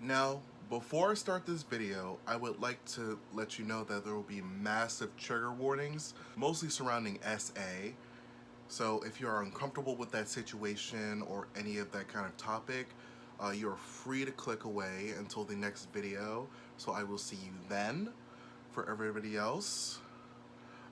Now, before I start this video, I would like to let you know that there will be massive trigger warnings, mostly surrounding SA. So if you are uncomfortable with that situation or any of that kind of topic, you're free to click away until the next video. So I will see you then. For everybody else,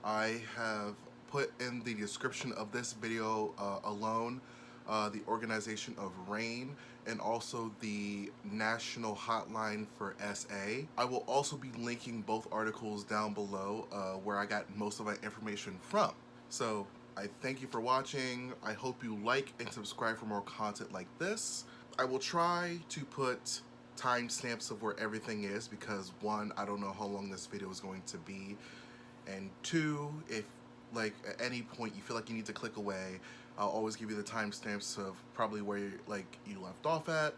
I have put in the description of this video alone the organization of RAIN and also the national hotline for SA. I will also be linking both articles down below where I got most of my information from. So I thank you for watching. I hope you like and subscribe for more content like this. I will try to put timestamps of where everything is because one, I don't know how long this video is going to be, and two, if like at any point you feel like you need to click away, I'll always give you the timestamps of probably where you left off at.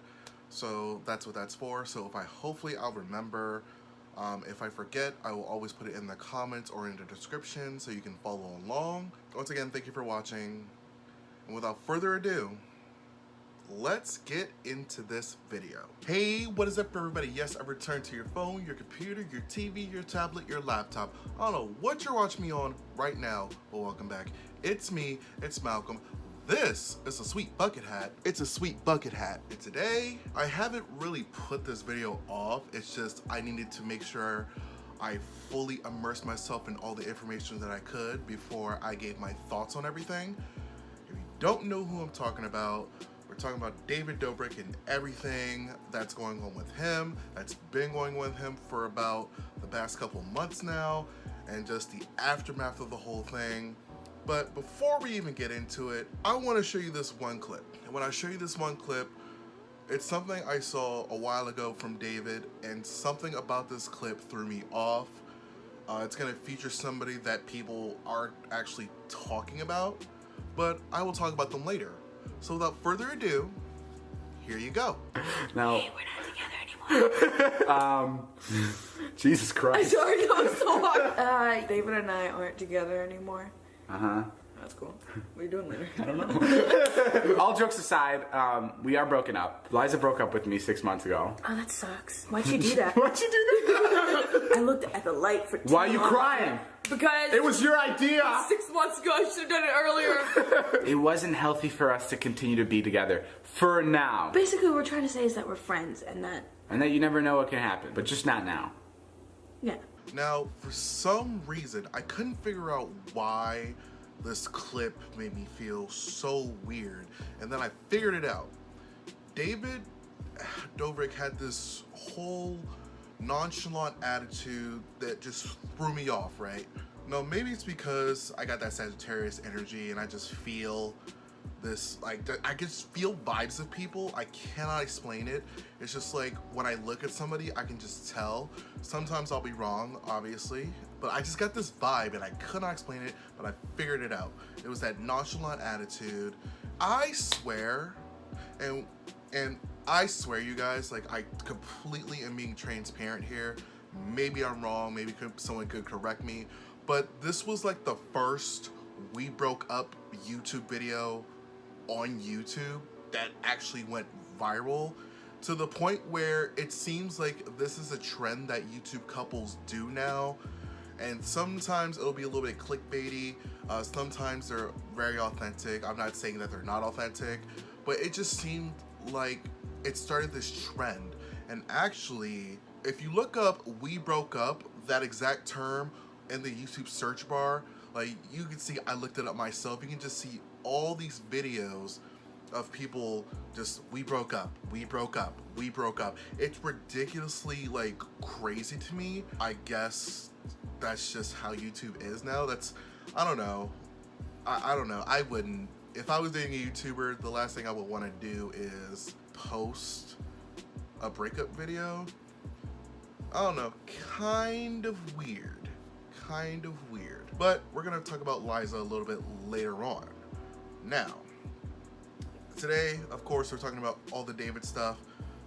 So that's what that's for. So if hopefully I'll remember. If I forget, I will always put it in the comments or in the description so you can follow along. Once again, thank you for watching. And without further ado, let's get into this video. Hey, what is up everybody? Yes, I've returned to your phone, your computer, your TV, your tablet, your laptop. I don't know what you're watching me on right now, but welcome back. It's me, it's Malcolm. This is a sweet bucket hat. It's a sweet bucket hat. And today, I haven't really put this video off. It's just I needed to make sure I fully immersed myself in all the information that I could before I gave my thoughts on everything. If you don't know who I'm talking about, we're talking about David Dobrik and everything that's going on with him. That's been going on with him for about the past couple months now, and just the aftermath of the whole thing. But before we even get into it, I want to show you this one clip. And when I show you this one clip, it's something I saw a while ago from David, and something about this clip threw me off. It's going to feature somebody that people aren't actually talking about, but I will talk about them later. So without further ado, here you go. Now, Hey, we're not together anymore. Jesus Christ. Sorry, that was so hard. David and I aren't together anymore. Uh-huh. That's cool. What are you doing later? I don't know. All jokes aside, we are broken up. Liza broke up with me 6 months ago. Oh, that sucks. Why'd you do that? Why'd you do that? I looked at the light for 2 Why are you months. crying? Because It was your idea. 6 months ago, I should have done it earlier. It wasn't healthy for us to continue to be together. For now. Basically, what we're trying to say is that we're friends and that, And that you never know what can happen. But just not now. yeah. Now, for some reason, I couldn't figure out why this clip made me feel so weird, and then I figured it out. David Dobrik had this whole nonchalant attitude that just threw me off, right? No, maybe it's because I got that Sagittarius energy and I just feel this, like, I just feel vibes of people. I cannot explain it. It's just like when I look at somebody, I can just tell. Sometimes I'll be wrong, obviously, but I just got this vibe and I could not explain it, but I figured it out. It was that nonchalant attitude. I swear, and I swear, you guys, like, I completely am being transparent here. Maybe I'm wrong, maybe someone could correct me, but this was like the first we broke up YouTube video on YouTube that actually went viral, to the point where it seems like this is a trend that YouTube couples do now. And sometimes it'll be a little bit clickbaity, sometimes they're very authentic. I'm not saying that they're not authentic, but it just seemed like it started this trend. And actually, if you look up "we broke up," that exact term in the YouTube search bar, like, you can see, I looked it up myself, you can just see all these videos of people just, we broke up, we broke up, we broke up. It's ridiculously, like, crazy to me. I guess that's just how YouTube is now. That's, I don't know. I don't know. I wouldn't, if I was dating a YouTuber, the last thing I would want to do is post a breakup video. I don't know, kind of weird. Kind of weird. But we're gonna talk about Liza a little bit later on. Now, today, of course, we're talking about all the David stuff.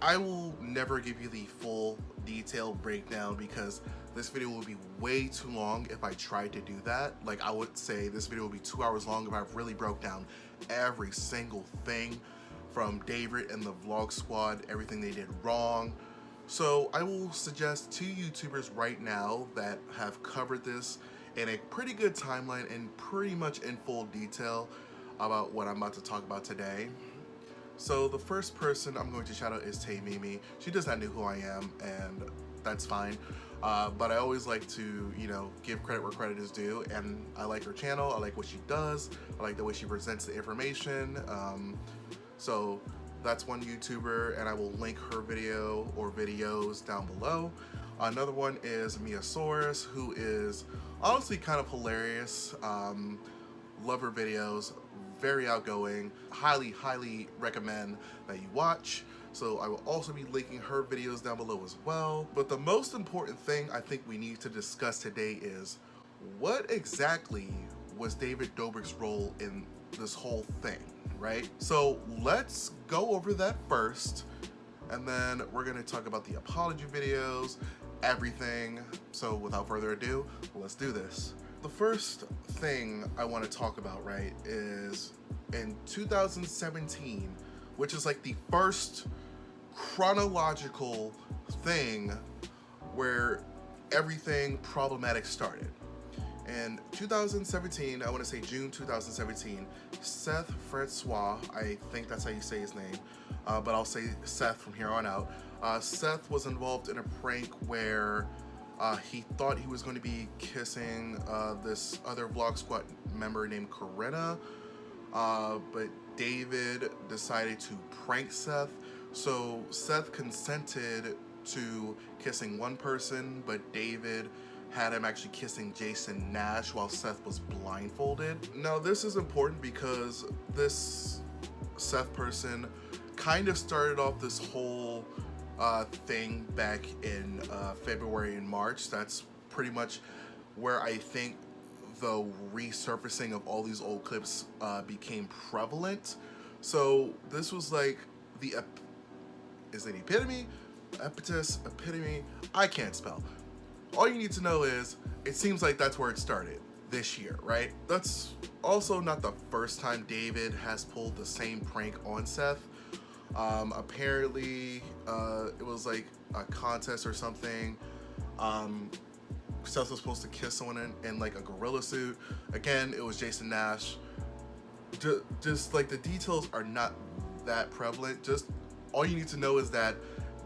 I will never give you the full detailed breakdown because this video will be way too long if I tried to do that. Like, I would say this video will be 2 hours long if I really broke down every single thing from David and the vlog squad, everything they did wrong, So I will suggest 2 YouTubers right now that have covered this in a pretty good timeline and pretty much in full detail about what I'm about to talk about today. So the first person I'm going to shout out is Tehmimi. She does not know who I am, and that's fine. But I always like to, give credit where credit is due, and I like her channel. I like what she does. I like the way she presents the information. So that's one YouTuber, and I will link her video or videos down below. Another one is Miiasaurous, who is honestly kind of hilarious. Love her videos, very outgoing. Highly recommend that you watch. So I will also be linking her videos down below as well. But the most important thing I think we need to discuss today is what exactly was David Dobrik's role in this whole thing, right? So let's go over that first, and then we're gonna talk about the apology videos, everything. So without further ado, let's do this. The first thing I want to talk about, right, is in 2017, which is like the first chronological thing where everything problematic started. In 2017, I want to say June 2017, Seth Francois, I think that's how you say his name, but I'll say Seth from here on out. Seth was involved in a prank where he thought he was going to be kissing this other Vlog Squad member named Corinna, but David decided to prank Seth. So Seth consented to kissing one person, but David had him actually kissing Jason Nash while Seth was blindfolded. Now this is important because this Seth person kind of started off this whole thing back in February and March. That's pretty much where I think the resurfacing of all these old clips became prevalent. So this was like the epitome? I can't spell. All you need to know is, it seems like that's where it started this year, right? That's also not the first time David has pulled the same prank on Seth. Apparently, it was like a contest or something. Seth was supposed to kiss someone in like a gorilla suit. Again, it was Jason Nash. Just like the details are not that prevalent. Just all you need to know is that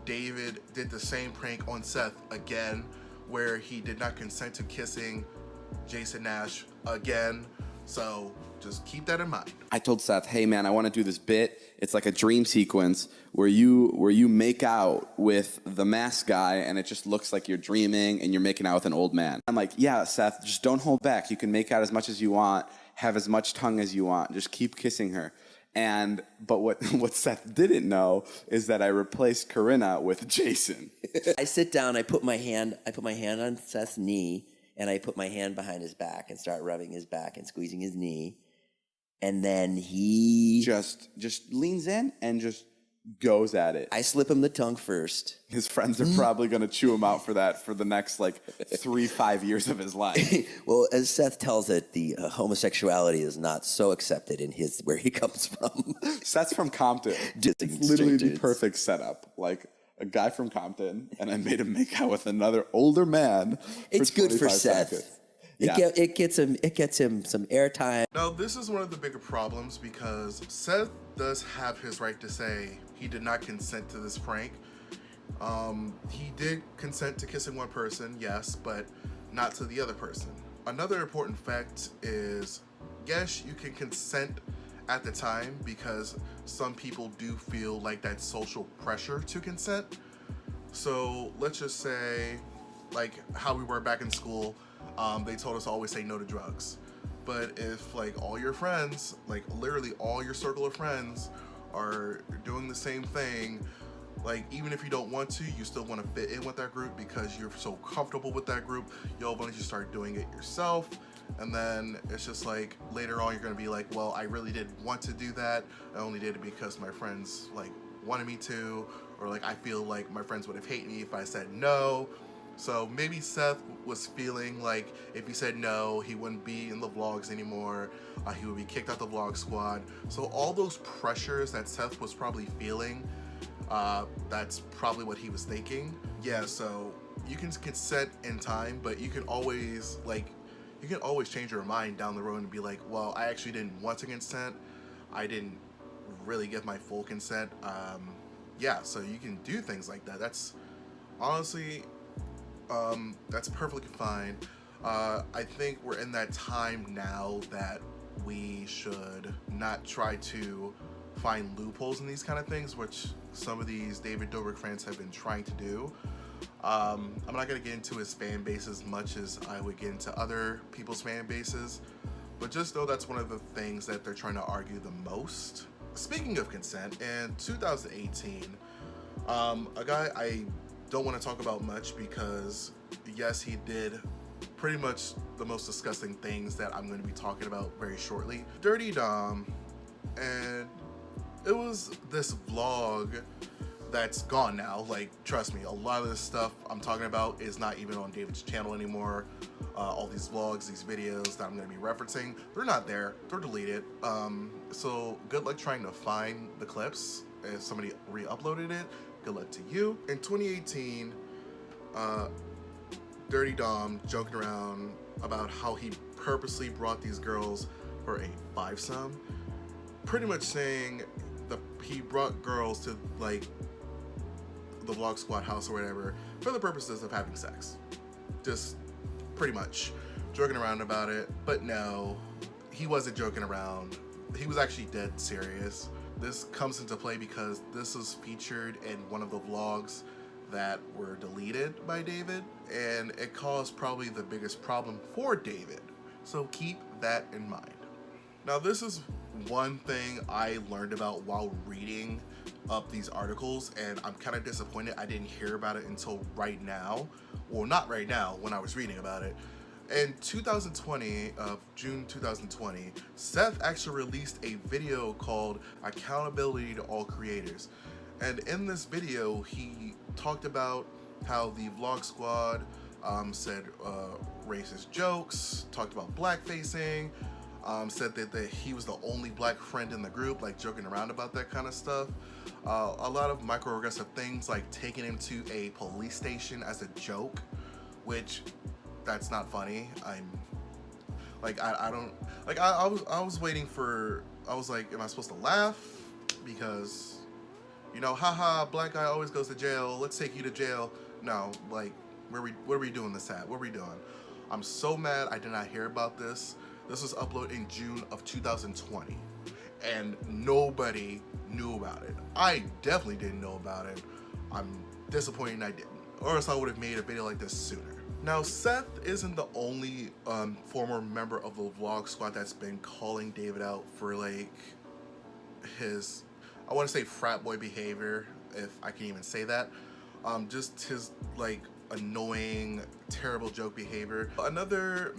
David did the same prank on Seth again, where he did not consent to kissing Jason Nash again. So just keep that in mind. I told Seth, hey man, I want to do this bit. It's like a dream sequence where you make out with the mask guy and it just looks like you're dreaming and you're making out with an old man. I'm like, yeah, Seth, just don't hold back. You can make out as much as you want, have as much tongue as you want. Just keep kissing her. But what Seth didn't know is that I replaced Corinna with Jason. I sit down, I put my hand on Seth's knee, and I put my hand behind his back and start rubbing his back and squeezing his knee. And then he just leans in and just goes at it. I slip him the tongue first. His friends are probably going to chew him out for that for the next 3-5 years of his life. Well, as Seth tells it, the homosexuality is not so accepted in where he comes from. Seth's from Compton. It's literally the perfect setup. Like a guy from Compton, and I made him make out with another older man. It's good for Seth. Seconds. It gets him some airtime. Now this is one of the bigger problems because Seth does have his right to say he did not consent to this prank. He did consent to kissing one person, yes, but not to the other person. Another important fact is, yes, you can consent at the time because some people do feel like that social pressure to consent. So let's just say, like how we were back in school, they told us to always say no to drugs. But if like all your friends, like literally all your circle of friends are doing the same thing, like even if you don't want to, you still want to fit in with that group because you're so comfortable with that group, you'll want to start doing it yourself. And then it's just like later on you're gonna be like, well, I really did want to do that. I only did it because my friends like wanted me to, or like I feel like my friends would have hated me if I said no. So maybe Seth was feeling like if he said no, he wouldn't be in the vlogs anymore. He would be kicked out the Vlog Squad. So all those pressures that Seth was probably feeling That's probably what he was thinking. Yeah, so you can consent in time, but you can always change your mind down the road and be like, well, I actually didn't want to consent. I didn't really give my full consent. Yeah, so you can do things like that. That's honestly, that's perfectly fine. I think we're in that time now that we should not try to find loopholes in these kind of things, which some of these David Dobrik fans have been trying to do. I'm not going to get into his fan base as much as I would get into other people's fan bases, but just know that's one of the things that they're trying to argue the most. Speaking of consent, in 2018, a guy I don't want to talk about much because, yes, he did pretty much the most disgusting things that I'm going to be talking about very shortly. Dirty Dom, and it was this vlog that's gone now. Like, trust me, a lot of this stuff I'm talking about is not even on David's channel anymore. All these vlogs, these videos that I'm going to be referencing, they're not there. They're deleted. So good luck trying to find the clips. If somebody re-uploaded it, good luck to you. In 2018, Dirty Dom joking around about how he purposely brought these girls for a fivesome, pretty much saying he brought girls to like the Vlog Squad house or whatever for the purposes of having sex. Just pretty much joking around about it. But no, he wasn't joking around. He was actually dead serious. This comes into play because this was featured in one of the vlogs that were deleted by David, and it caused probably the biggest problem for David. So keep that in mind. Now, this is one thing I learned about while reading up these articles, and I'm kind of disappointed I didn't hear about it until right now. Well, not right now, when I was reading about it. In 2020, June 2020, Seth actually released a video called Accountability to All Creators. And in this video, he talked about how the Vlog Squad said racist jokes, talked about blackfacing, said that he was the only black friend in the group, like joking around about that kind of stuff. A lot of microaggressive things, like taking him to a police station as a joke, which that's not funny. I was waiting for, I was like, am I supposed to laugh? Because, you know, haha, black guy always goes to jail, let's take you to jail. No, like, where are we doing this at? What are we doing? I'm so mad I did not hear about this. This was uploaded in June of 2020, and nobody knew about it. I definitely didn't know about it. I'm disappointed I didn't, or else I would have made a video like this sooner. Now, Seth isn't the only former member of the Vlog Squad that's been calling David out for, like, his, I want to say frat boy behavior, if I can even say that. Just his, like, annoying, terrible joke behavior. Another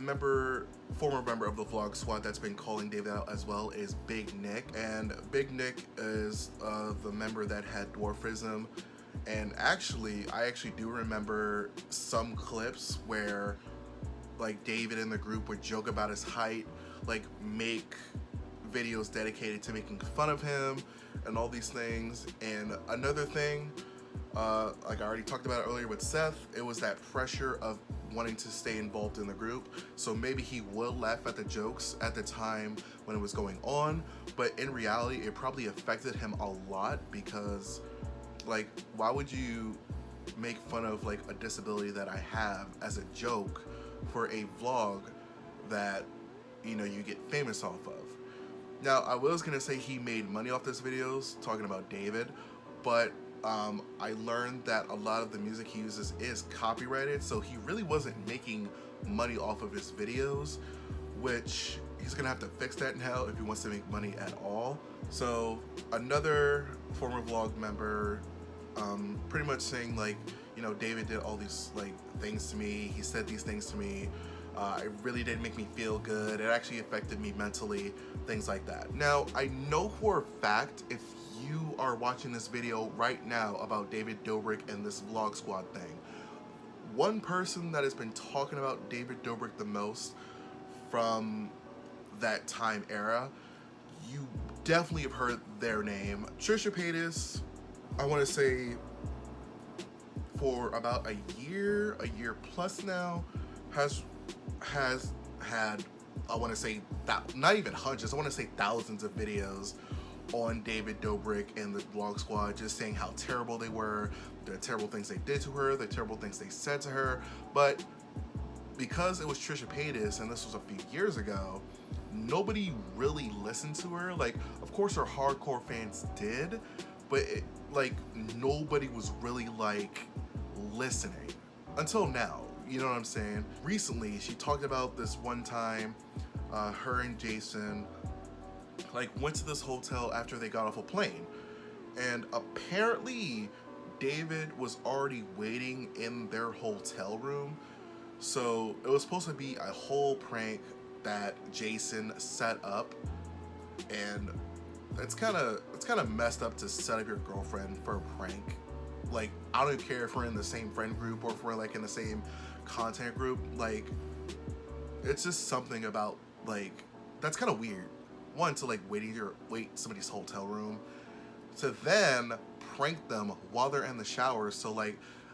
former member of the Vlog Squad that's been calling David out as well is Big Nick. And Big Nick is the member that had dwarfism. And actually, I actually do remember some clips where, like, David and the group would joke about his height, like make videos dedicated to making fun of him and all these things. And another thing, like I already talked about it earlier with Seth, it was that pressure of wanting to stay involved in the group. So maybe he would laugh at the jokes at the time when it was going on, but in reality, it probably affected him a lot because, like, why would you make fun of, like, a disability that I have as a joke for a vlog that, you know, you get famous off of? Now, I was gonna say he made money off this videos, talking about David, but I learned that a lot of the music he uses is copyrighted, so he really wasn't making money off of his videos, which he's gonna have to fix that now if he wants to make money at all. So another former vlog member pretty much saying, like, you know, David did all these, like, things to me, he said these things to me, it really didn't make me feel good, it actually affected me mentally, things like that. Now, I know for a fact, if you are watching this video right now about David Dobrik and this Vlog Squad thing, one person that has been talking about David Dobrik the most from that time era, you definitely have heard their name. Trisha Paytas I want to say for about a year plus now, has had, I want to say that, not even hundreds, I want to say thousands of videos on David Dobrik and the Vlog Squad, just saying how terrible they were, the terrible things they did to her, the terrible things they said to her. But because it was Trisha Paytas and this was a few years ago, nobody really listened to her. Like, of course her hardcore fans did, but nobody was really like listening until now. You know what I'm saying? Recently, she talked about this one time, her and Jason went to this hotel after they got off a plane, and apparently David was already waiting in their hotel room. So it was supposed to be a whole prank that Jason set up, and it's kind of messed up to set up your girlfriend for a prank. Like, I don't care if we're in the same friend group or if we're in the same content group. Like, it's just something about that's kind of weird. One, to wait somebody's hotel room, to then prank them while they're in the shower. So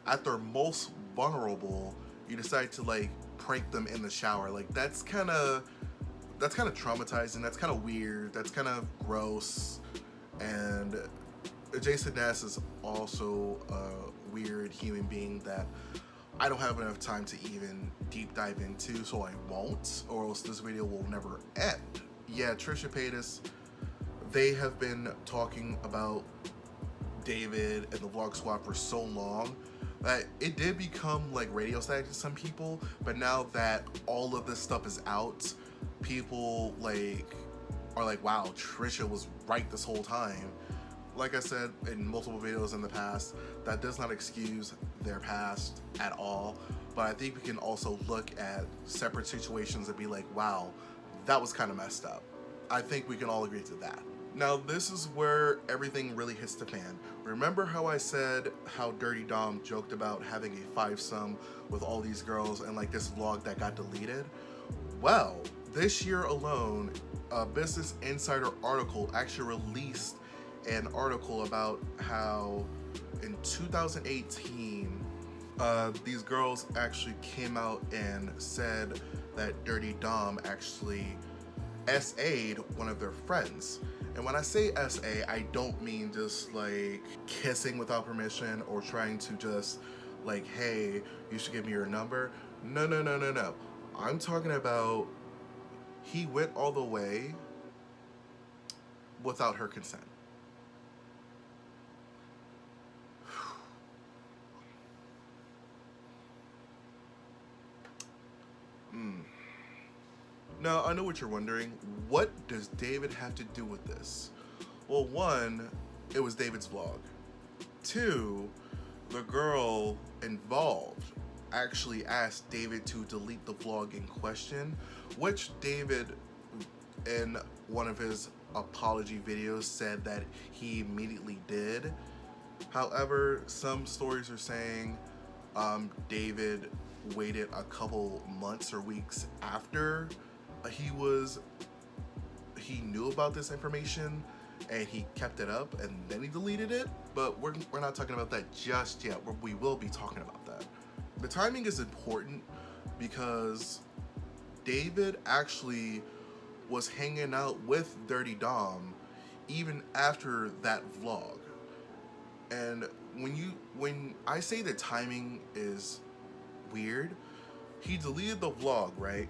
at their most vulnerable, you decide to prank them in the shower. That's kind of traumatizing. That's kind of weird. That's kind of gross. And Jason Nass is also a weird human being that I don't have enough time to even deep dive into, so I won't, or else this video will never end. Yeah, Trisha Paytas, they have been talking about David and the Vlog Squad for so long that it did become radio static to some people. But now that all of this stuff is out, people are like, wow, Trisha was right this whole time. Like I said in multiple videos in the past, that does not excuse their past at all. But I think we can also look at separate situations and be like, wow, that was kind of messed up. I think we can all agree to that. Now, this is where everything really hits the fan. Remember how I said how Dirty Dom joked about having a fivesome with all these girls and this vlog that got deleted? Well, this year alone, a Business Insider article actually released an article about how in 2018, these girls actually came out and said that Dirty Dom actually SA'd one of their friends. And when I say SA, I don't mean just kissing without permission or trying to just hey, you should give me your number. No. I'm talking about he went all the way without her consent. Now, I know what you're wondering. What does David have to do with this? Well, one, it was David's vlog. Two, the girl involved actually asked David to delete the vlog in question, which David, in one of his apology videos, said that he immediately did. However, some stories are saying David waited a couple months or weeks after he knew about this information and he kept it up and then he deleted it. But we're not talking about that just yet. We will be talking about that. The timing is important because David actually was hanging out with Dirty Dom even after that vlog. And when I say the timing is weird, he deleted the vlog, right?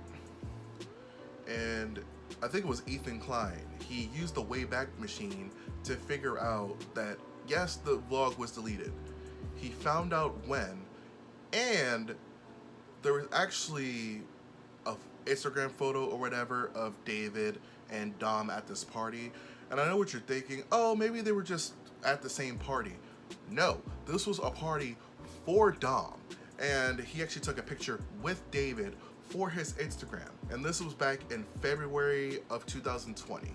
And I think it was Ethan Klein. He used the Wayback Machine to figure out that, yes, the vlog was deleted. He found out when, and there was actually an Instagram photo or whatever of David and Dom at this party. And I know what you're thinking, oh, maybe they were just at the same party. No, this was a party for Dom. And he actually took a picture with David for his Instagram. And this was back in February of 2020.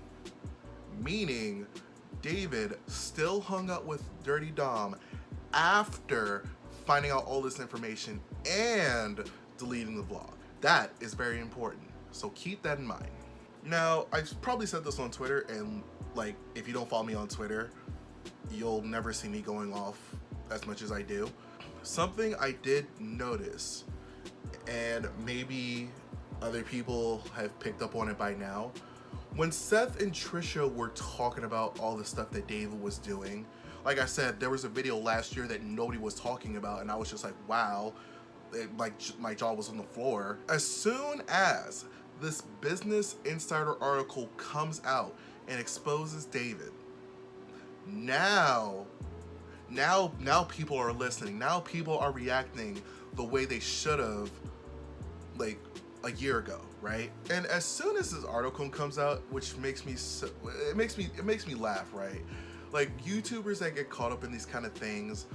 Meaning, David still hung out with Dirty Dom after finding out all this information and deleting the vlog. That is very important. So keep that in mind. Now, I've probably said this on Twitter, and if you don't follow me on Twitter, you'll never see me going off as much as I do. Something I did notice, and maybe other people have picked up on it by now, when Seth and Trisha were talking about all the stuff that David was doing, like I said, there was a video last year that nobody was talking about, and I was just like, wow, my jaw was on the floor. As soon as this Business Insider article comes out and exposes David, now people are listening. Now people are reacting the way they should have, like, a year ago, right? And as soon as this article comes out, which makes me it makes me laugh, right? Like, YouTubers that get caught up in these kind of things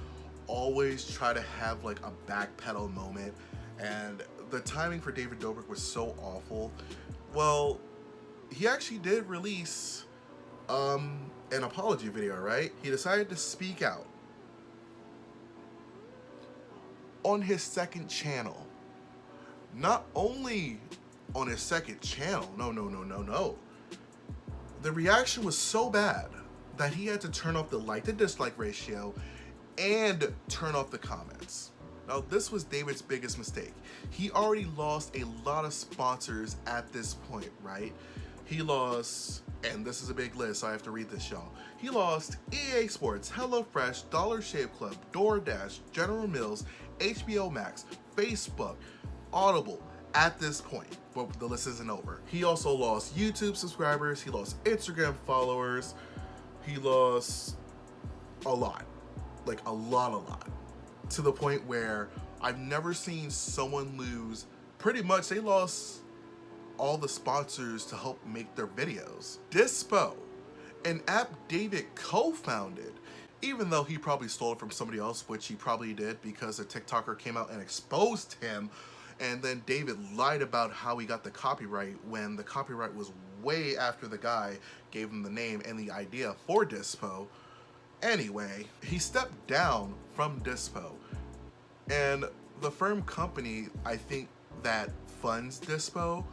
always try to have like a backpedal moment, and the timing for David Dobrik was so awful. Well, he actually did release an apology video, right? He decided to speak out on his second channel. Not only on his second channel, no. The reaction was so bad that he had to turn off the like to dislike ratio and turn off the comments. Now, this was David's biggest mistake. He already lost a lot of sponsors at this point, right? He lost, and this is a big list, so I have to read this, y'all. He lost EA Sports, HelloFresh, Dollar Shave Club, DoorDash, General Mills, HBO Max, Facebook, Audible at this point, but the list isn't over. He also lost YouTube subscribers, he lost Instagram followers, he lost a lot, like a lot, to the point where I've never seen someone lose. Pretty much they lost all the sponsors to help make their videos. Dispo, an app David co-founded, even though he probably stole it from somebody else, which he probably did because a TikToker came out and exposed him, and then David lied about how he got the copyright when the copyright was way after the guy gave him the name and the idea for Dispo. Anyway, he stepped down from Dispo, and the firm company, I think, that funds Dispo,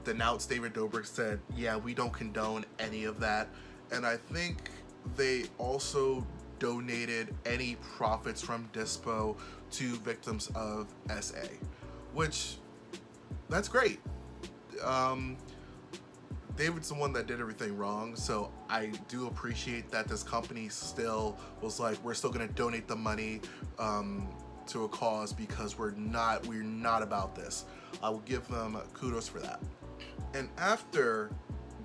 denounced David Dobrik, said, yeah, we don't condone any of that. And I think they also donated any profits from Dispo to victims of SA, which, that's great. David's the one that did everything wrong, so I do appreciate that this company still was like, we're still gonna donate the money to a cause because we're not about this. I will give them kudos for that. And after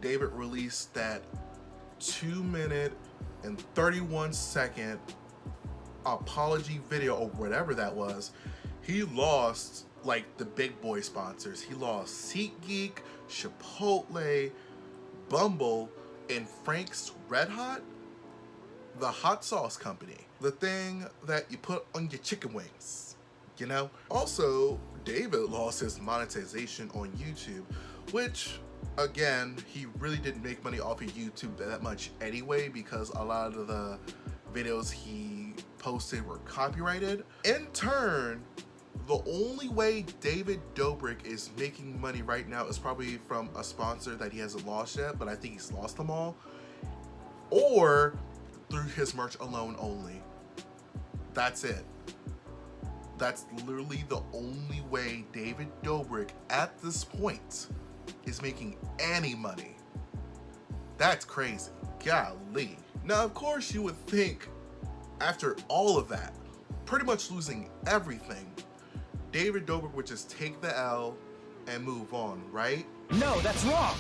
David released that 2-minute and 31-second apology video or whatever that was, he lost like the big boy sponsors. He lost SeatGeek, Chipotle, Bumble, and Frank's Red Hot, the hot sauce company, the thing that you put on your chicken wings, you know? Also, David lost his monetization on YouTube, which, again, he really didn't make money off of YouTube that much anyway, because a lot of the videos he posted were copyrighted. In turn, the only way David Dobrik is making money right now is probably from a sponsor that he hasn't lost yet, but I think he's lost them all, or through his merch alone only. That's it. That's literally the only way David Dobrik at this point is making any money. That's crazy. Golly. Now, of course, you would think after all of that, pretty much losing everything, David Dobrik would just take the L and move on, right? No, that's wrong.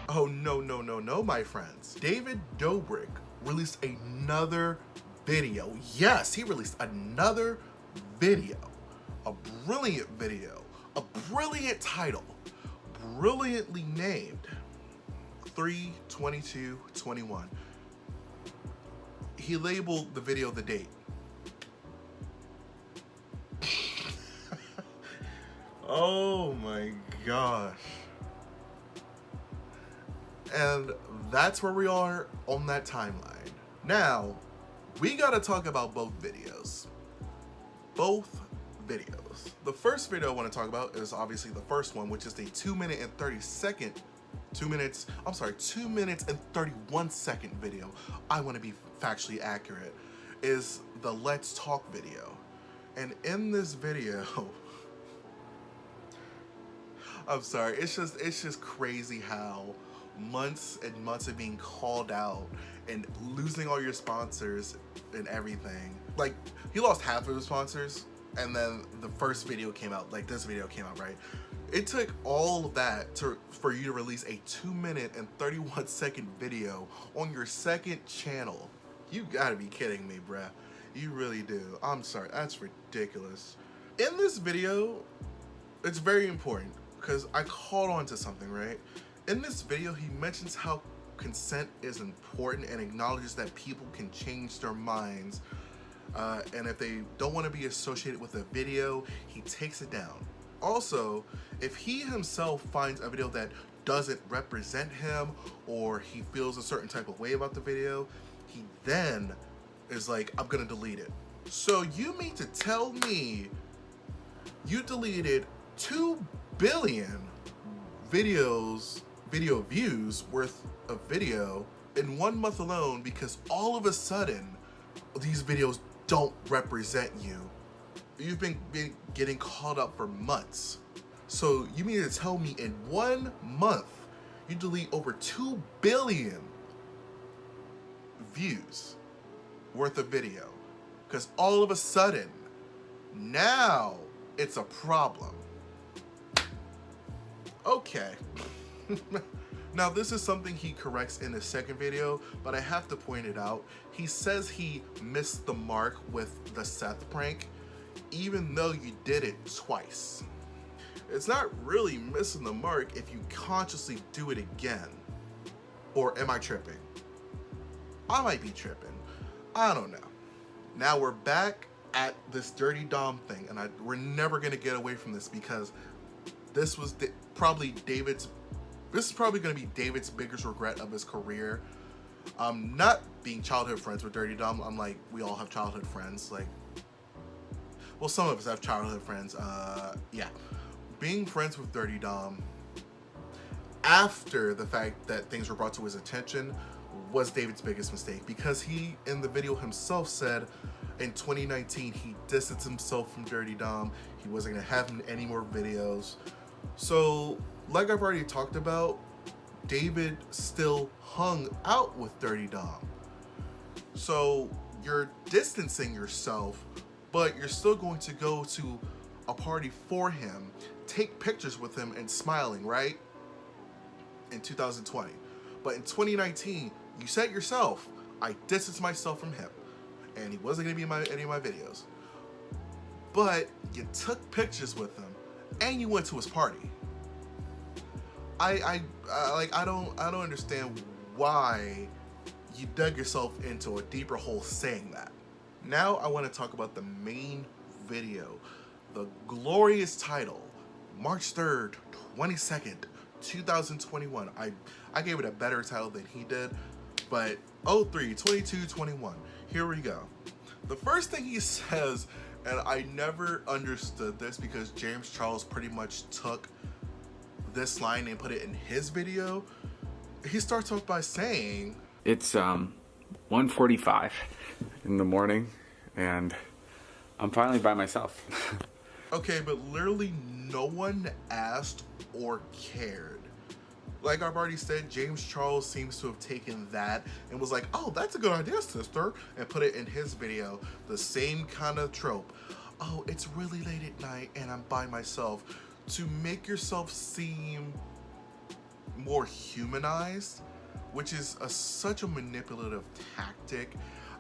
Oh, no, my friends. David Dobrik released another video. Yes, he released another video. A brilliant video. A brilliant title. Brilliantly named 3/22/21. He labeled the video the date. Oh my gosh. And that's where we are on that timeline. Now, we gotta talk about both videos. Both videos. The first video I wanna talk about is obviously the first one, which is the 2-minute and 30-second 2 minutes and 31 second video, I want to be factually accurate, is the Let's Talk video. And in this video, I'm sorry, it's just crazy how months and months of being called out and losing all your sponsors and everything. Like, he lost half of his sponsors, and then the first video came out, like this video came out, right? It took all of that for you to release a 2 minute and 31 second video on your second channel. You gotta be kidding me, bruh. You really do. I'm sorry, that's ridiculous. In this video, it's very important because I caught on to something, right? In this video, he mentions how consent is important and acknowledges that people can change their minds. And if they don't want to be associated with a video, he takes it down. Also, if he himself finds a video that doesn't represent him or he feels a certain type of way about the video, he then is like, I'm gonna delete it. So you mean to tell me you deleted 2 billion video views worth of video in 1 month alone because all of a sudden these videos don't represent you? You've been getting called up for months. So you mean to tell me in 1 month you delete over 2 billion views worth of video because all of a sudden now it's a problem? Okay. Now this is something he corrects in the second video, but I have to point it out. He says he missed the mark with the Seth prank, even though you did it twice. It's not really missing the mark if you consciously do it again. Or am I tripping? I might be tripping. I don't know. Now we're back at this Dirty Dom thing, and we're never gonna get away from this because this was probably this is probably going to be David's biggest regret of his career. Not being childhood friends with Dirty Dom. I'm like, we all have childhood friends. Like, well, some of us have childhood friends. Yeah. Being friends with Dirty Dom after the fact that things were brought to his attention was David's biggest mistake, because he, in the video himself, said in 2019 he distanced himself from Dirty Dom. He wasn't going to have him in any more videos. So, like I've already talked about, David still hung out with Dirty Dom. So you're distancing yourself, but you're still going to go to a party for him, take pictures with him and smiling, right? In 2020. But in 2019, you said yourself, I distanced myself from him and he wasn't gonna be in any of my videos. But you took pictures with him and you went to his party. I don't understand why you dug yourself into a deeper hole saying that. Now I want to talk about the main video, the glorious title, March 3rd, 22nd, 2021. I gave it a better title than he did, but 03/22/21. Here we go. The first thing he says, and I never understood this because James Charles pretty much took this line and put it in his video. He starts off by saying, It's 1:45 in the morning and I'm finally by myself. okay, but literally no one asked or cared. Like I've already said, James Charles seems to have taken that and was like, oh, that's a good idea, sister, and put it in his video. The same kind of trope. Oh, it's really late at night and I'm by myself. To make yourself seem more humanized, which is such a manipulative tactic.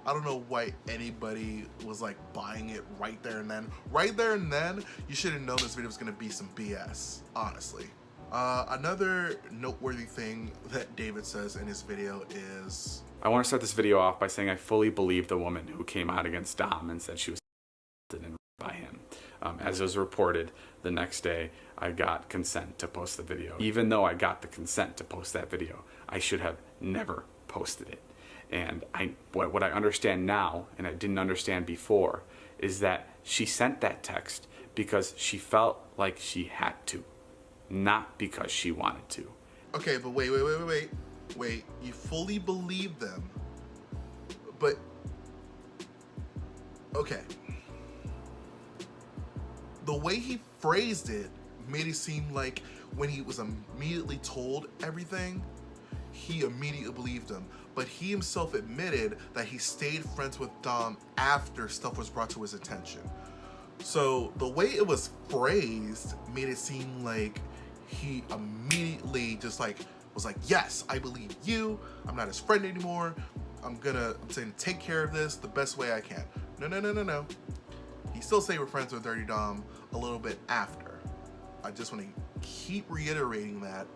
I don't know why anybody was like buying it right there and then. Right there and then, you should have known this video was gonna be some BS, honestly. Another noteworthy thing that David says in his video is, I want to start this video off by saying I fully believe the woman who came out against Dom and said she was and by him. As it was reported the next day, I got consent to post the video. Even though I got the consent to post that video, I should have never posted it. And what I understand now, and I didn't understand before, is that she sent that text because she felt like she had to, not because she wanted to. Okay, but wait. You fully believe them, but okay. The way he phrased it made it seem like when he was immediately told everything, he immediately believed him. But he himself admitted that he stayed friends with Dom after stuff was brought to his attention. So the way it was phrased made it seem like he immediately just like was like, yes, I believe you. I'm not his friend anymore. I'm saying take care of this the best way I can. No. He still stayed with friends with Dirty Dom a little bit after. I just want to keep reiterating that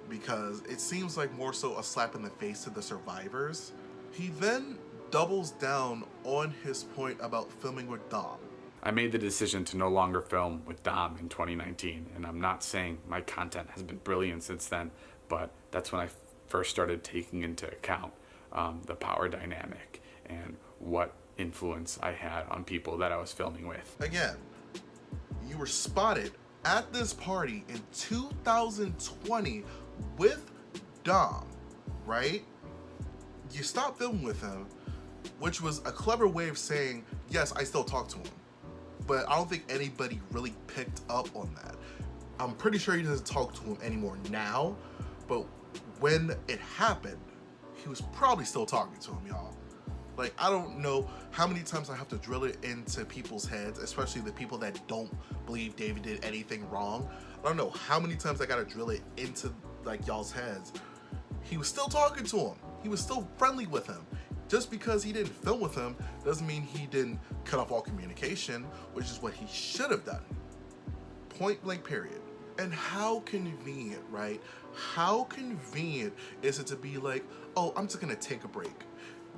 because it seems like more so a slap in the face to the survivors. He then doubles down on his point about filming with Dom. I made the decision to no longer film with Dom in 2019, and I'm not saying my content has been brilliant since then, but that's when I first started taking into account the power dynamic and what influence I had on people that I was filming with. Again, you were spotted at this party in 2020 with Dom, right? You stopped filming with him, which was a clever way of saying, yes, I still talk to him. But I don't think anybody really picked up on that. I'm pretty sure he doesn't talk to him anymore now, but when it happened, he was probably still talking to him, y'all. Like, I don't know how many times I have to drill it into people's heads, especially the people that don't believe David did anything wrong. I don't know how many times I gotta drill it into like y'all's heads. He was still talking to him. He was still friendly with him. Just because he didn't film with him doesn't mean he didn't cut off all communication, which is what he should have done. Point blank period. And how convenient, right? How convenient is it to be like, oh, I'm just gonna take a break.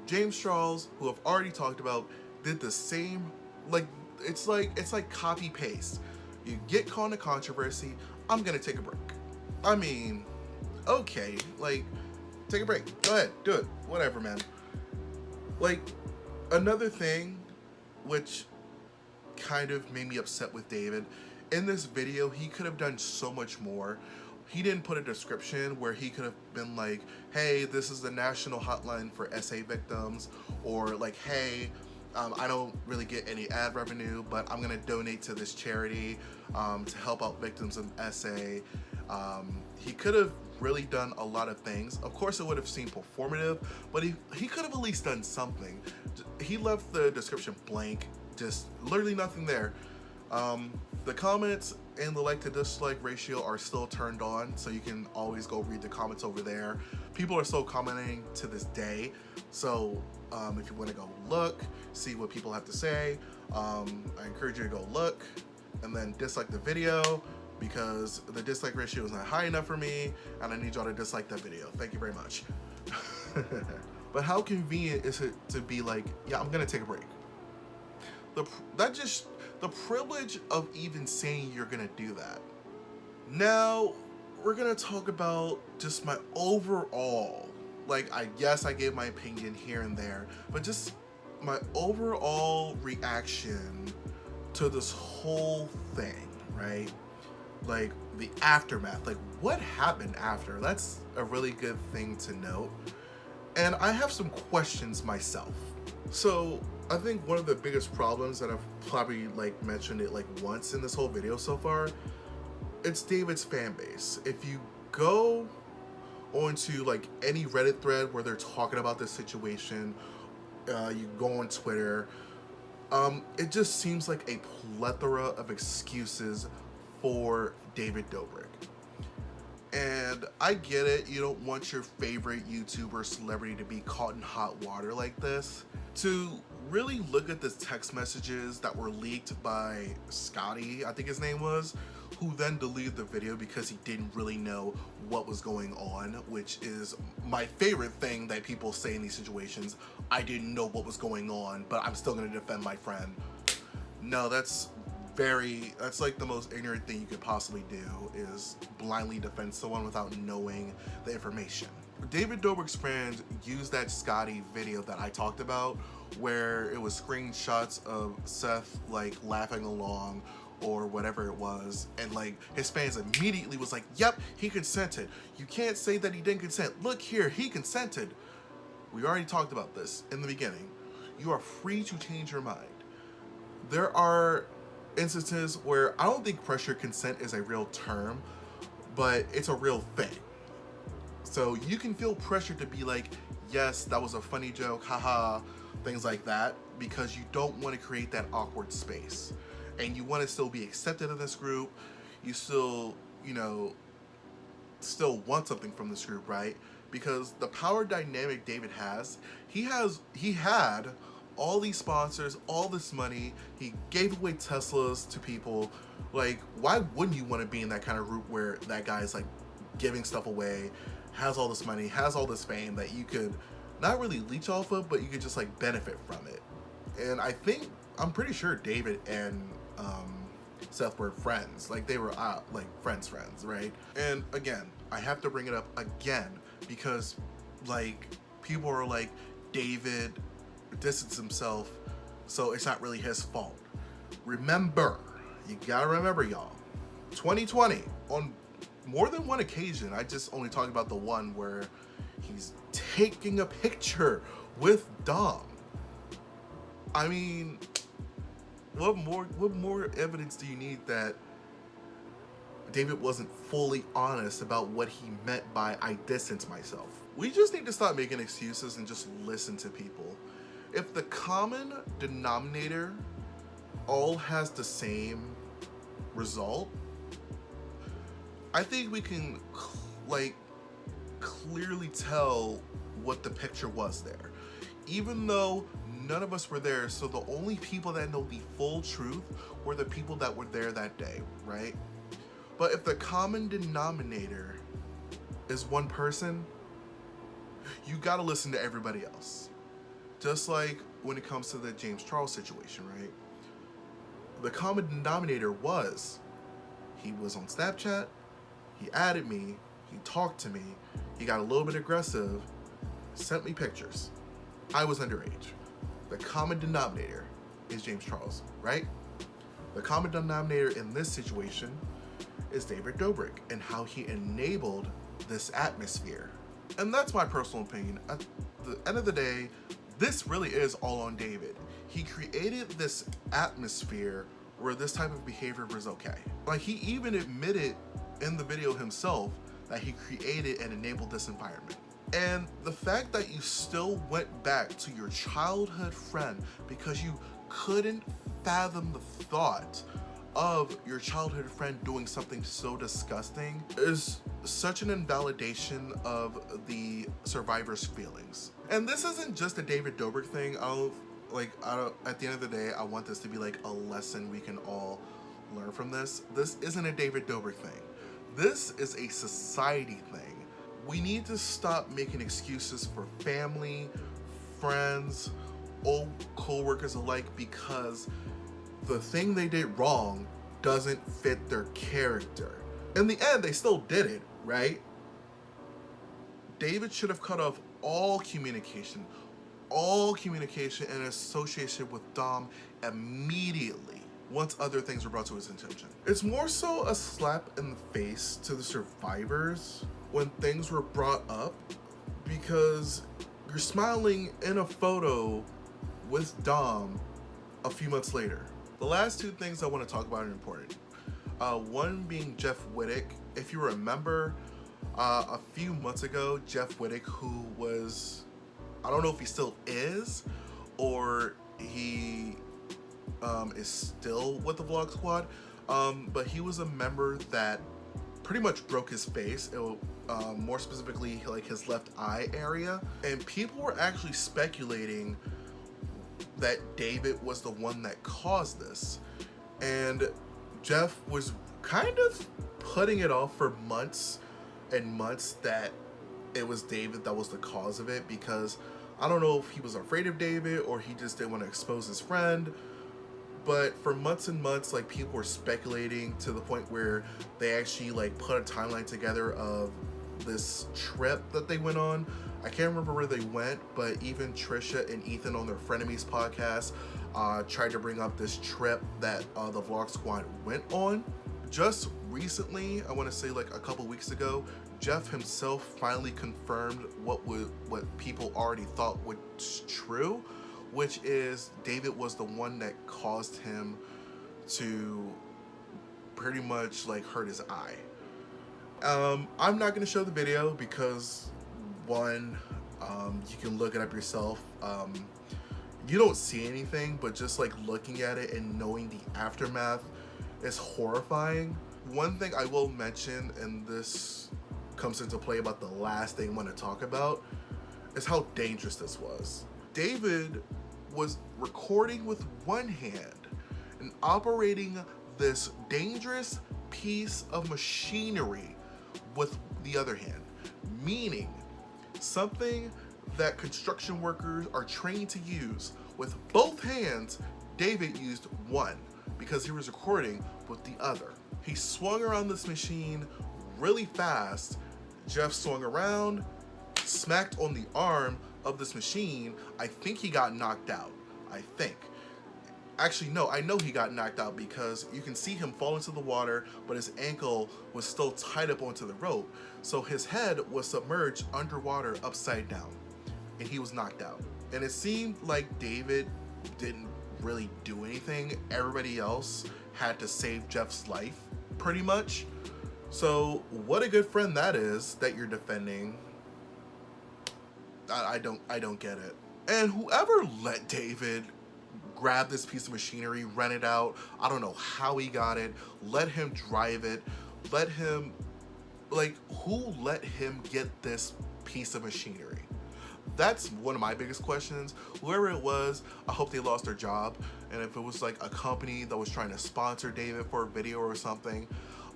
James Charles, who I've already talked about, did the same, like it's like copy paste. You get caught in a controversy, I'm gonna take a break. I mean, okay, like, take a break. Go ahead, do it. Whatever, man. Like, another thing which kind of made me upset with David, in this video, he could have done so much more. He didn't put a description where he could have been like, hey, this is the national hotline for SA victims, or like, hey, I don't really get any ad revenue, but I'm gonna donate to this charity to help out victims of SA. He could have really done a lot of things. Of course, it would have seemed performative, but he could have at least done something. He left the description blank, just literally nothing there. The comments and the like to dislike ratio are still turned on, so you can always go read the comments over there. People are still commenting to this day, so if you want to go look, see what people have to say, I encourage you to go look and then dislike the video, because the dislike ratio is not high enough for me, and I need y'all to dislike that video. Thank you very much. But how convenient is it to be like, yeah, I'm gonna take a break. The privilege of even saying you're gonna do that. Now, we're gonna talk about just my overall, like, I guess I gave my opinion here and there, but just my overall reaction to this whole thing, right? Like, the aftermath, like, what happened after? That's a really good thing to note. And I have some questions myself. So, I think one of the biggest problems that I've probably like mentioned it like once in this whole video so far, it's David's fan base. If you go onto like any Reddit thread where they're talking about this situation, you go on Twitter, it just seems like a plethora of excuses for David Dobrik. And I get it, you don't want your favorite YouTuber celebrity to be caught in hot water like this. To really look at the text messages that were leaked by Scotty, I think his name was, who then deleted the video because he didn't really know what was going on, which is my favorite thing that people say in these situations. I didn't know what was going on, but I'm still gonna defend my friend. No, that's like the most ignorant thing you could possibly do, is blindly defend someone without knowing the information. David Dobrik's friend used that Scotty video that I talked about, where it was screenshots of Seth like laughing along or whatever it was, and like his fans immediately was like, yep, he consented. You can't say that he didn't consent. Look here, he consented. We already talked about this in the beginning. You are free to change your mind. There are instances where I don't think pressure consent is a real term, but it's a real thing. So you can feel pressure to be like, yes, that was a funny joke, haha, things like that, because you don't want to create that awkward space. And you want to still be accepted in this group. You still, still want something from this group, right? Because the power dynamic David has, he had all these sponsors, all this money, he gave away Teslas to people. Like, why wouldn't you want to be in that kind of group where that guy's like giving stuff away, has all this money, has all this fame that you could not really leech off of, but you could just like benefit from it. And I'm pretty sure David and Seth were friends. Like, they were like friends, right? And again, I have to bring it up again because like people are like, David distanced himself, so it's not really his fault. Remember, you gotta remember, y'all, 2020, on more than one occasion, I just only talked about the one where he's taking a picture with Dom. I mean, what more evidence do you need that David wasn't fully honest about what he meant by I distanced myself? We just need to stop making excuses and just listen to people. If the common denominator all has the same result, I think we can clearly tell what the picture was there. Even though none of us were there, so the only people that know the full truth were the people that were there that day, right? But if the common denominator is one person, you gotta listen to everybody else. Just like when it comes to the James Charles situation, right? The common denominator was, he was on Snapchat, he added me, he talked to me, he got a little bit aggressive, sent me pictures. I was underage. The common denominator is James Charles, right? The common denominator in this situation is David Dobrik and how he enabled this atmosphere. And that's my personal opinion. At the end of the day, this really is all on David. He created this atmosphere where this type of behavior was okay. Like, he even admitted in the video himself that he created and enabled this environment. And the fact that you still went back to your childhood friend because you couldn't fathom the thought of your childhood friend doing something so disgusting is such an invalidation of the survivor's feelings. And this isn't just a David Dobrik thing. At the end of the day, I want this to be like a lesson we can all learn from this. This isn't a David Dobrik thing. This is a society thing. We need to stop making excuses for family, friends, old co-workers alike because the thing they did wrong doesn't fit their character. In the end, they still did it, right? David should have cut off all communication and association with Dom immediately once other things were brought to his attention. It's more so a slap in the face to the survivors when things were brought up because you're smiling in a photo with Dom a few months later. The last two things I want to talk about are important. One being Jeff Wittek. If you remember, a few months ago, Jeff Wittek, who was, I don't know if he still is, or he is still with the Vlog Squad, but he was a member that pretty much broke his face, more specifically like his left eye area, and people were actually speculating that David was the one that caused this. And Jeff was kind of putting it off for months and months that it was David that was the cause of it, because I don't know if he was afraid of David or he just didn't want to expose his friend. But for months and months, like, people were speculating to the point where they actually like put a timeline together of this trip that they went on. I can't remember where they went, but even Trisha and Ethan on their Frenemies podcast tried to bring up this trip that the Vlog Squad went on. Just recently, I want to say like a couple weeks ago, Jeff himself finally confirmed what people already thought was true, which is David was the one that caused him to pretty much like hurt his eye. I'm not going to show the video because one, you can look it up yourself. You don't see anything, but just like looking at it and knowing the aftermath is horrifying. One thing I will mention, and this comes into play about the last thing I want to talk about, is how dangerous this was. David was recording with one hand and operating this dangerous piece of machinery with the other hand, meaning something that construction workers are trained to use with both hands. David used one because he was recording with the other. He swung around this machine really fast. Jeff swung around, smacked on the arm of this machine. I think he got knocked out. I think. Actually, no, I know he got knocked out because you can see him fall into the water, but his ankle was still tied up onto the rope. So his head was submerged underwater upside down, and he was knocked out. And it seemed like David didn't really do anything. Everybody else had to save Jeff's life, pretty much. So what a good friend that is that you're defending. I don't get it. And whoever let David grab this piece of machinery, rent it out, I don't know how he got it, let him drive it, let him, like, who let him get this piece of machinery? That's one of my biggest questions. Whoever it was, I hope they lost their job. And if it was like a company that was trying to sponsor David for a video or something,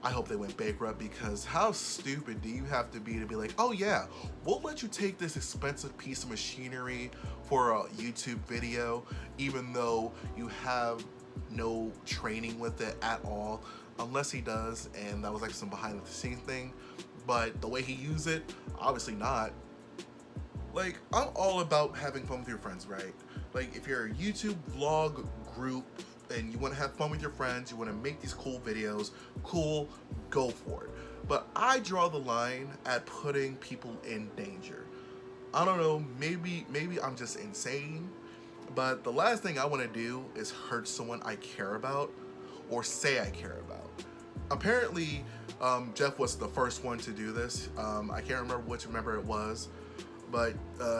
I hope they went bankrupt, because how stupid do you have to be like, oh yeah, we'll let you take this expensive piece of machinery for a YouTube video, even though you have no training with it at all, unless he does, and that was like some behind the scenes thing. But the way he used it, obviously not. Like, I'm all about having fun with your friends, right? Like, if you're a YouTube vlog group and you want to have fun with your friends, you want to make these cool videos, cool, go for it. But I draw the line at putting people in danger. I don't know, maybe I'm just insane, but the last thing I want to do is hurt someone I care about or say I care about. Apparently, Jeff was the first one to do this. I can't remember which member it was, but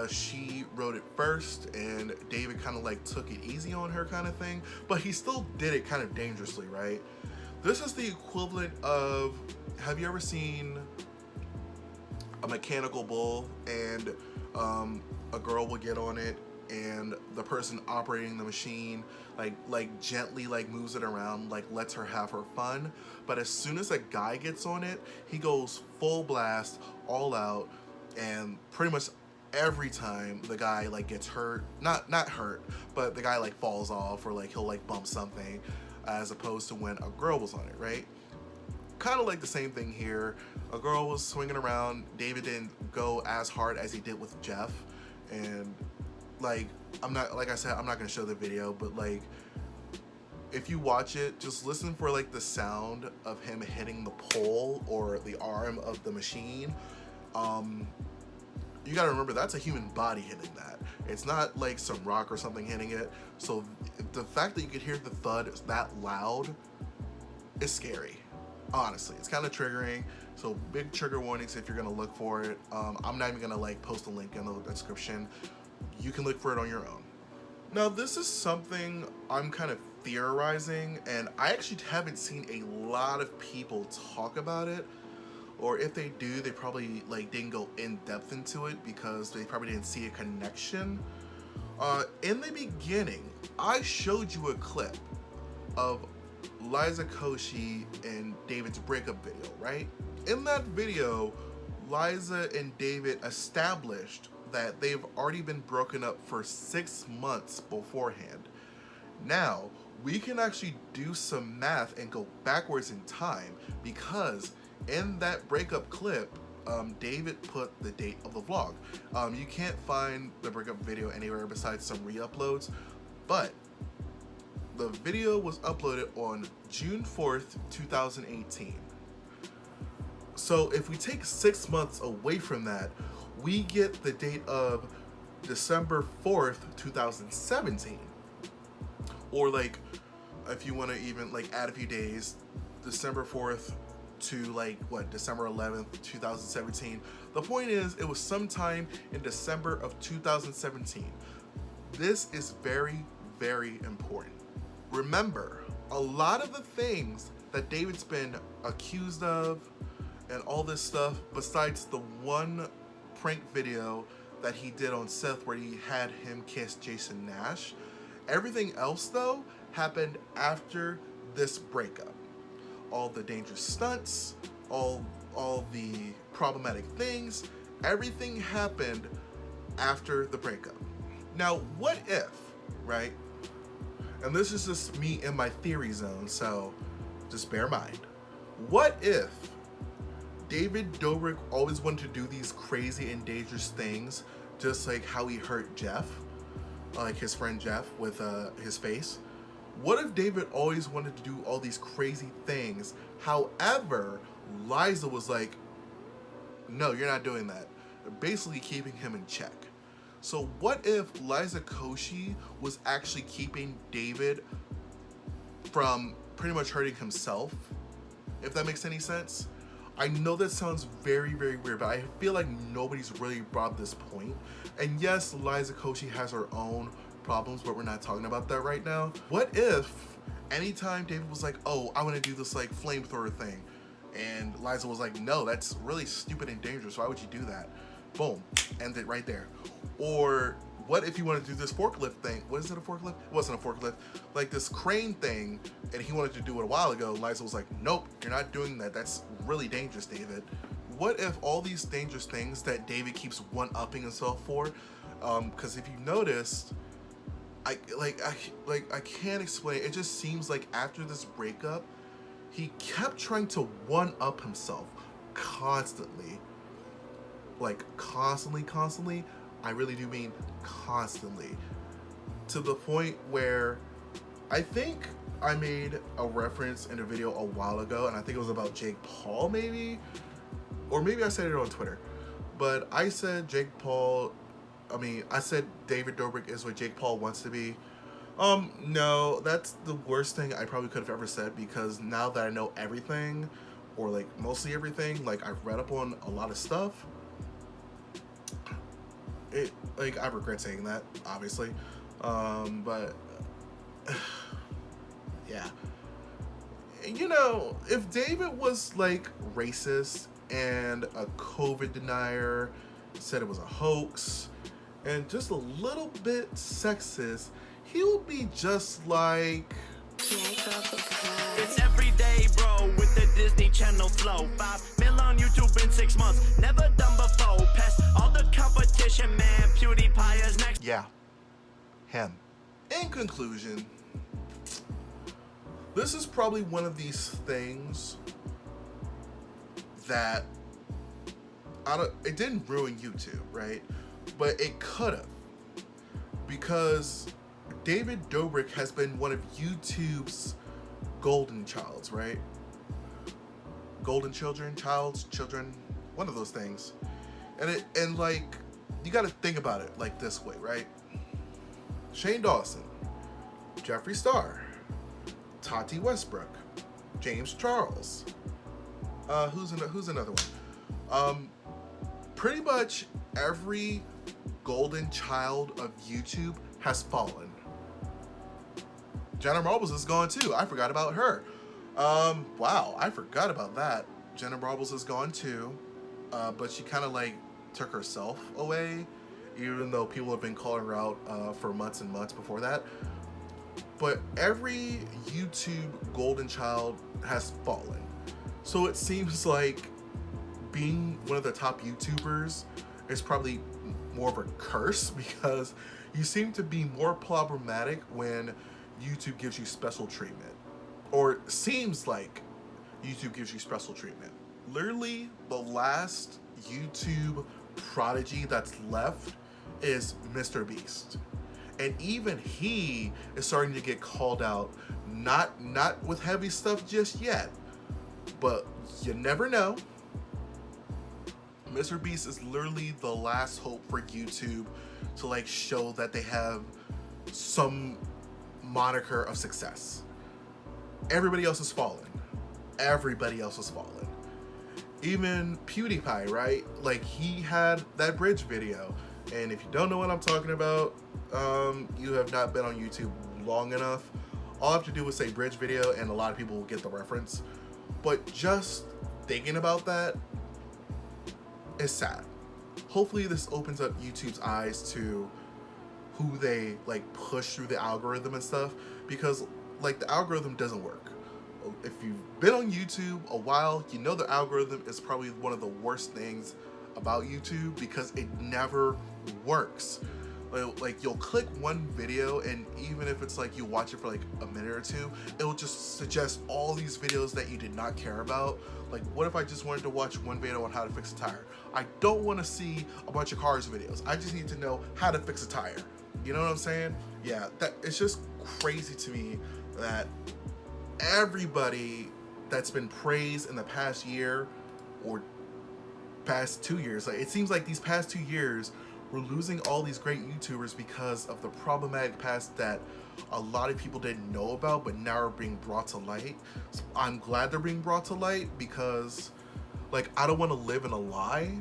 she wrote it first, and David kind of like took it easy on her kind of thing, but he still did it kind of dangerously, right? This is the equivalent of, have you ever seen a mechanical bull and a girl will get on it and the person operating the machine like gently like moves it around, like lets her have her fun, but as soon as a guy gets on it, he goes full blast, all out, and pretty much every time the guy like gets hurt, not hurt, but the guy like falls off, or like he'll like bump something, as opposed to when a girl was on it, right? Kind of like the same thing here. A girl was swinging around. David didn't go as hard as he did with Jeff, and like, I'm not gonna show the video, but like, if you watch it, just listen for like the sound of him hitting the pole or the arm of the machine. You gotta remember, that's a human body hitting that. It's not like some rock or something hitting it. So the fact that you could hear the thud that loud is scary. Honestly, it's kind of triggering. So big trigger warnings if you're gonna look for it. I'm not even gonna like post a link in the description. You can look for it on your own. Now, this is something I'm kind of theorizing, and I actually haven't seen a lot of people talk about it. Or if they do, they probably like didn't go in depth into it because they probably didn't see a connection. In the beginning, I showed you a clip of Liza Koshy and David's breakup video, right? In that video, Liza and David established that they've already been broken up for 6 months beforehand. Now, we can actually do some math and go backwards in time, because in that breakup clip, David put the date of the vlog. You can't find the breakup video anywhere besides some re-uploads, but The video was uploaded on June 4th, 2018. So if we take 6 months away from that, we get the date of December 4th, 2017. Or like, if you want to even like add a few days, December 4th to like what, December 11th, 2017. The point is, it was sometime in December of 2017. This is very, very important. Remember, a lot of the things that David's been accused of and all this stuff, besides the one prank video that he did on Seth where he had him kiss Jason Nash, everything else though happened after this breakup. All the dangerous stunts, all the problematic things, everything happened after the breakup. Now, what if, right? And this is just me in my theory zone, so just bear in mind. What if David Dobrik always wanted to do these crazy and dangerous things, just like how he hurt Jeff, like his friend Jeff, with his face? What if David always wanted to do all these crazy things? However, Liza was like, no, you're not doing that. Basically keeping him in check. So what if Liza Koshy was actually keeping David from pretty much hurting himself? If that makes any sense? I know that sounds very, very weird, but I feel like nobody's really brought up this point. And yes, Liza Koshy has her own problems, but we're not talking about that right now. What if anytime David was like, oh, I want to do this like flamethrower thing, and Liza was like, no, that's really stupid and dangerous, why would you do that? Boom, end it right there. Or what if you want to do this forklift thing? What is it, a forklift? It wasn't a forklift. Like this crane thing, and he wanted to do it a while ago. Liza was like, nope, you're not doing that. That's really dangerous, David. What if all these dangerous things that David keeps one-upping himself for? Because if you noticed, I can't explain. It just seems like after this breakup, he kept trying to one-up himself constantly. Like constantly. I really do mean constantly. To the point where I think I made a reference in a video a while ago, and I think it was about Jake Paul maybe? Or maybe I said it on Twitter. But I said I said David Dobrik is what Jake Paul wants to be. No, that's the worst thing I probably could have ever said, because now that I know everything, or like mostly everything, like I've read up on a lot of stuff, I regret saying that, obviously. But yeah. You know, if David was like racist and a COVID denier, said it was a hoax, and just a little bit sexist, he would be just like... It's every day, bro, with the Disney Channel flow. 5 mil on YouTube in 6 months, never done before. Past all the competition, man. PewDiePie is next. Yeah, him. In conclusion, this is probably one of these things that it didn't ruin YouTube, right? But it could have, because David Dobrik has been one of YouTube's golden childs, right? Golden children, one of those things. And like, you gotta think about it like this way, right? Shane Dawson, Jeffree Star, Tati Westbrook, James Charles, who's another one? Pretty much every golden child of YouTube has fallen. Jenna Marbles is gone too. I forgot about her. Wow, I forgot about that. Jenna Marbles is gone too. But she kind of like took herself away, even though people have been calling her out for months and months before that. But every YouTube golden child has fallen. So it seems like being one of the top YouTubers is probably more of a curse, because you seem to be more problematic when YouTube gives you special treatment, or seems like YouTube gives you special treatment. Literally, the last YouTube prodigy that's left is Mr. Beast. And even he is starting to get called out, not with heavy stuff just yet, but you never know. Mr. Beast is literally the last hope for YouTube to like show that they have some moniker of success. Everybody else has fallen. Everybody else has fallen. Even PewDiePie, right? Like, he had that bridge video. And if you don't know what I'm talking about, you have not been on YouTube long enough. All I have to do is say bridge video and a lot of people will get the reference. But just thinking about that is sad. Hopefully this opens up YouTube's eyes to who they like push through the algorithm and stuff, because like the algorithm doesn't work. If you've been on YouTube a while, you know the algorithm is probably one of the worst things about YouTube because it never works. Like you'll click one video and even if it's like you watch it for like a minute or two, it'll just suggest all these videos that you did not care about. Like, what if I just wanted to watch one video on how to fix a tire? I don't want to see a bunch of cars videos. I just need to know how to fix a tire. You know what I'm saying? Yeah, that it's just crazy to me that everybody that's been praised in the past year or past 2 years, like it seems like these past 2 years we're losing all these great YouTubers because of the problematic past that a lot of people didn't know about but now are being brought to light. So I'm glad they're being brought to light because like I don't want to live in a lie,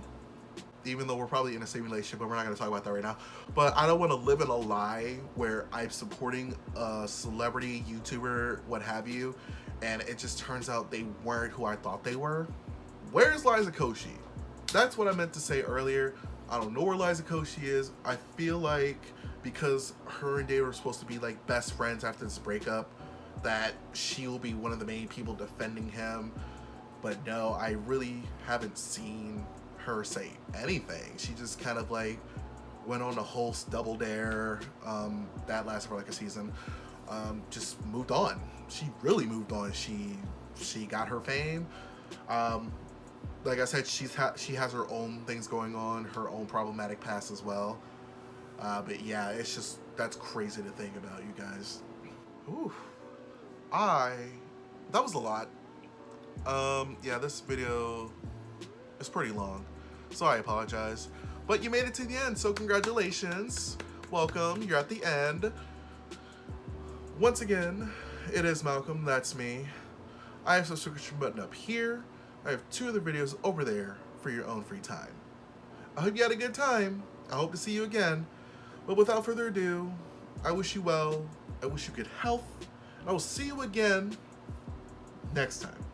even though we're probably in a same relationship, but we're not going to talk about that right now. But I don't want to live in a lie where I'm supporting a celebrity, YouTuber, what have you, and it just turns out they weren't who I thought they were. Where's Liza Koshy? That's what I meant to say earlier. I don't know where Liza Koshy is. I feel like because her and Dave were supposed to be like best friends after this breakup, that she will be one of the main people defending him. But no, I really haven't seen her say anything. She just kind of like went on a whole double dare that lasted for like a season. Just moved on. She really moved on. She got her fame. Like I said, she has her own things going on, her own problematic past as well. But yeah, it's just, that's crazy to think about, you guys. Ooh, that was a lot. Yeah, this video is pretty long, so I apologize. But you made it to the end, so congratulations. Welcome, you're at the end. Once again, it is Malcolm, that's me. I have a subscription button up here. I have 2 other videos over there for your own free time. I hope you had a good time. I hope to see you again. But without further ado, I wish you well. I wish you good health. And I will see you again next time.